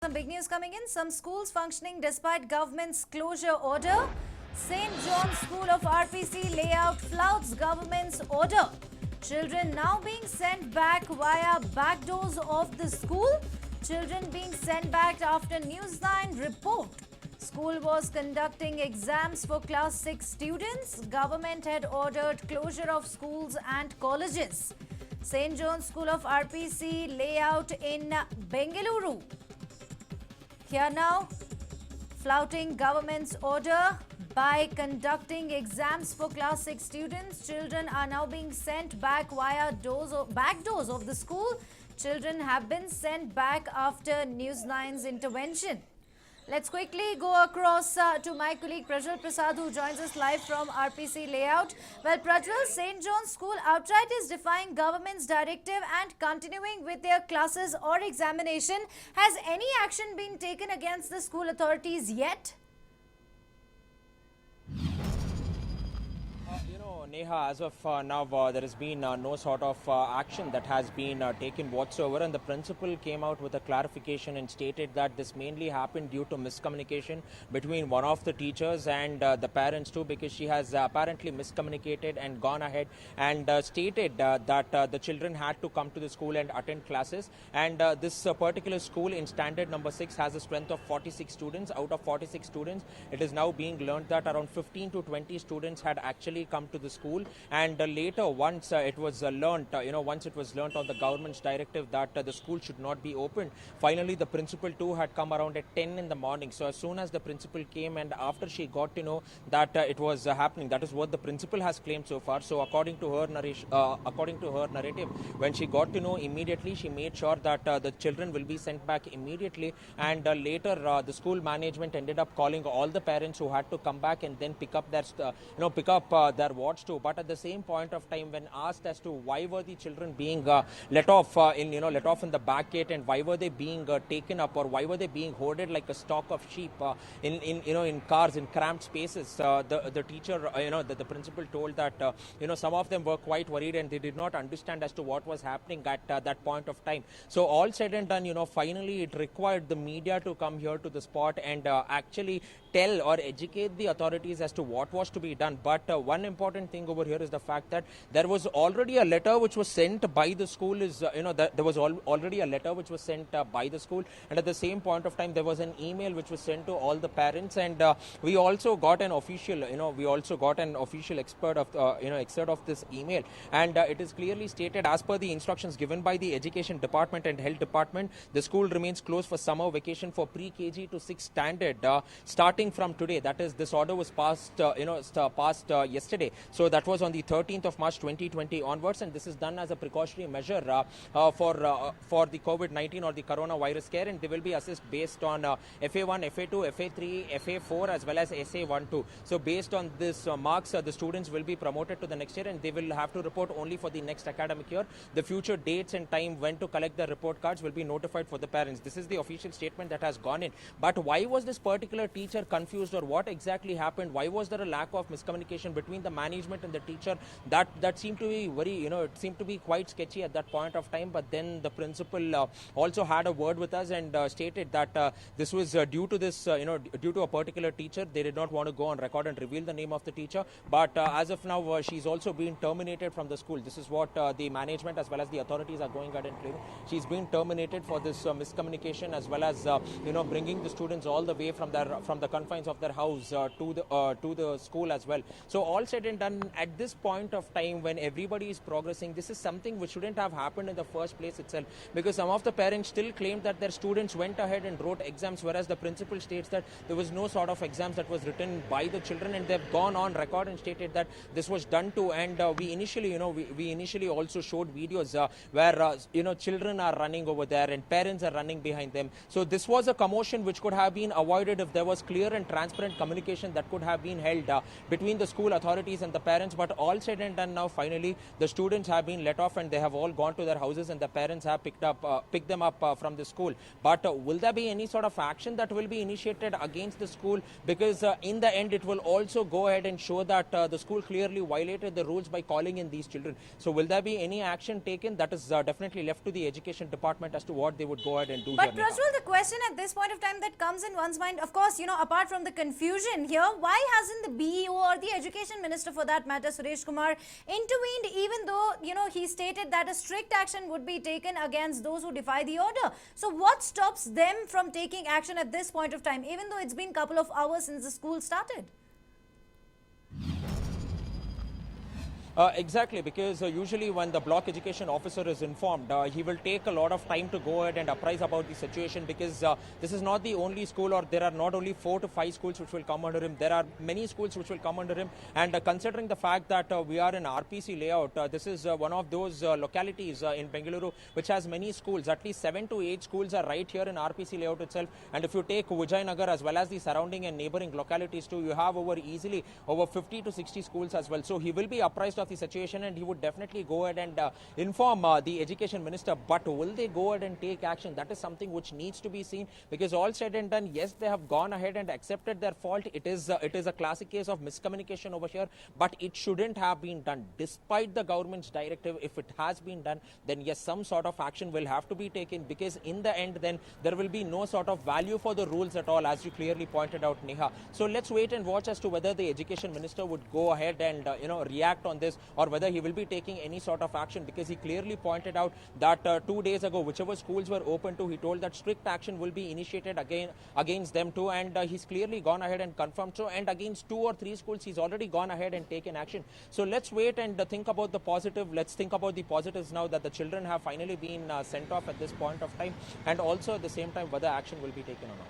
Some big news coming in. Some schools functioning despite government's closure order. St. John's School of RPC layout flouts government's order. Children now being sent back via back doors of the school. Children being sent back after News 9 report. School was conducting exams for class 6 students. Government had ordered closure of schools and colleges. St. John's School of RPC layout in Bengaluru. Here now, flouting government's order by conducting exams for class 6 students. Children are now being sent back via back doors of the school. Children have been sent back after News 9's intervention. Let's quickly go across to my colleague Prajwal Prasad, who joins us live from RPC layout. Well, Prajwal, St. John's School outright is defying government's directive and continuing with their classes or examination. Has any action been taken against the school authorities yet? Neha, as of now, there has been no sort of action that has been taken whatsoever, and the principal came out with a clarification and stated that this mainly happened due to miscommunication between one of the teachers and the parents too, because she has apparently miscommunicated and gone ahead and stated that the children had to come to the school and attend classes, and this particular school in standard number 6 has a strength of 46 students. Out of 46 students, it is now being learned that around 15 to 20 students had actually come to the school, and later once it was learnt, once it was learnt on the government's directive that the school should not be opened, finally the principal too had come around at 10 in the morning. So as soon as the principal came and after she got to know that it was happening, that is what the principal has claimed so far. So according to her narrative, when she got to know, immediately she made sure that the children will be sent back immediately, and later the school management ended up calling all the parents who had to come back and then pick up their wards too. But at the same point of time, when asked as to why were the children being let off in the back gate, and why were they being taken up, or why were they being hoarded like a stock of sheep in cars in cramped spaces, the teacher, the principal told that some of them were quite worried and they did not understand as to what was happening at that point of time. So all said and done, finally it required the media to come here to the spot and actually tell or educate the authorities as to what was to be done. But one important thing over here is the fact that there was already a letter which was sent by the school. There was already a letter which was sent by the school, and at the same point of time there was an email which was sent to all the parents, and we also got an official excerpt of this email, and it is clearly stated, as per the instructions given by the Education Department and Health Department, the school remains closed for summer vacation for pre-KG to 6 standard starting from today. That is, this order was passed yesterday. So that was on the 13th of March 2020 onwards, and this is done as a precautionary measure for the COVID-19 or the coronavirus care, and they will be assessed based on FA1, FA2, FA3, FA4 as well as SA12. So based on this marks, the students will be promoted to the next year, and they will have to report only for the next academic year. The future dates and time when to collect the report cards will be notified for the parents. This is the official statement that has gone in. But why was this particular teacher confused, or what exactly happened? Why was there a lack of miscommunication between the management and the teacher? That seemed to be very, it seemed to be quite sketchy at that point of time. But then the principal also had a word with us and stated that this was due to a particular teacher. They did not want to go on record and reveal the name of the teacher. But as of now, she's also been terminated from the school. This is what the management as well as the authorities are going ahead and claiming. She's been terminated for this miscommunication, as well as bringing the students all the way from the confines of their house to the school as well. So all said and done, at this point of time when everybody is progressing, this is something which shouldn't have happened in the first place itself, because some of the parents still claim that their students went ahead and wrote exams, whereas the principal states that there was no sort of exams that was written by the children, and they've gone on record and stated that this was done too. And we initially also showed videos where children are running over there and parents are running behind them. So this was a commotion which could have been avoided if there was clear and transparent communication that could have been held between the school authorities authorities and the parents. But all said and done now, finally, the students have been let off and they have all gone to their houses and the parents have picked them up from the school. But will there be any sort of action that will be initiated against the school? Because in the end, it will also go ahead and show that the school clearly violated the rules by calling in these children. So will there be any action taken? That is definitely left to the education department as to what they would go ahead and do. But Prajwal, the question at this point of time that comes in one's mind, of course, apart from the confusion here, why hasn't the BEO or the education minister for that matter, Suresh Kumar, intervened, even though, he stated that a strict action would be taken against those who defy the order? So what stops them from taking action at this point of time, even though it's been a couple of hours since the school started? Exactly, because usually when the block education officer is informed, he will take a lot of time to go ahead and apprise about the situation, because this is not the only school, or there are not only 4 to 5 schools which will come under him. There are many schools which will come under him, and considering the fact that we are in RPC layout, this is one of those localities in Bengaluru which has many schools. At least 7 to 8 schools are right here in RPC layout itself, and if you take Vijayanagar as well as the surrounding and neighboring localities too, you have easily over 50 to 60 schools as well. So he will be apprised of the situation and he would definitely go ahead and inform the education minister. But will they go ahead and take action? That is something which needs to be seen, because all said and done, yes, they have gone ahead and accepted their fault. It is a classic case of miscommunication over here, but it shouldn't have been done. Despite the government's directive, if it has been done, then yes, some sort of action will have to be taken, because in the end then there will be no sort of value for the rules at all, as you clearly pointed out, Neha. So let's wait and watch as to whether the education minister would go ahead and react on this, or whether he will be taking any sort of action, because he clearly pointed out that 2 days ago, whichever schools were open to, he told that strict action will be initiated against them too, and he's clearly gone ahead and confirmed so, and against 2 or 3 schools he's already gone ahead and taken action. So let's wait and think about the positive. Let's think about the positives now, that the children have finally been sent off at this point of time, and also at the same time whether action will be taken or not.